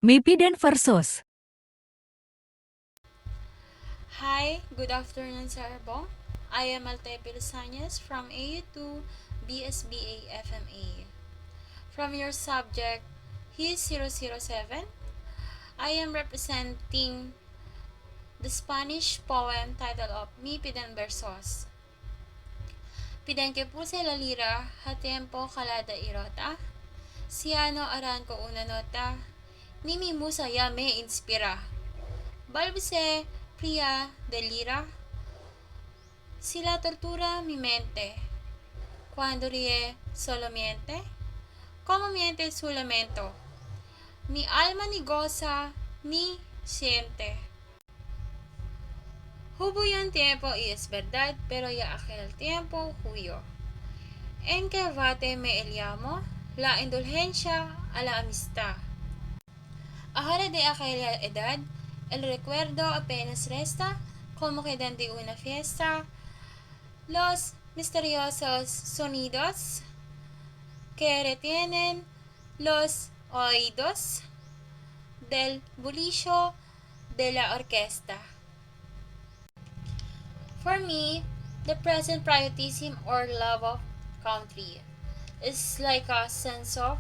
Mipiden versus. Hi, good afternoon, Sir Bong. I am Altepe Lusanyas from AU2 BSBA FMA. From your subject, His 007, I am representing the Spanish poem titled of Mi Piden Versos. Piden que puse la lira, a tiempo calada irota, siano aran ko una nota, ni mi musa ya me inspira. Balbise, pria, delira, si la tortura mi mente, cuando ríe solo miente, como miente su lamento, mi alma ni goza ni siente. Hubo un tiempo y es verdad, pero ya aquel tiempo huyó. En que bate me el llamo, la indulgencia a la amistad. Ahora de aquella edad, el recuerdo apenas resta, como quedan de una fiesta, los misteriosos sonidos que retienen los oídos del bullicio de la orquesta. For me, the present patriotism or love of country is like a sense of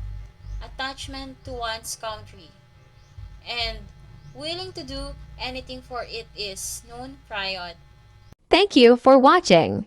attachment to one's country, and willing to do anything for it is known pride. Thank you for watching.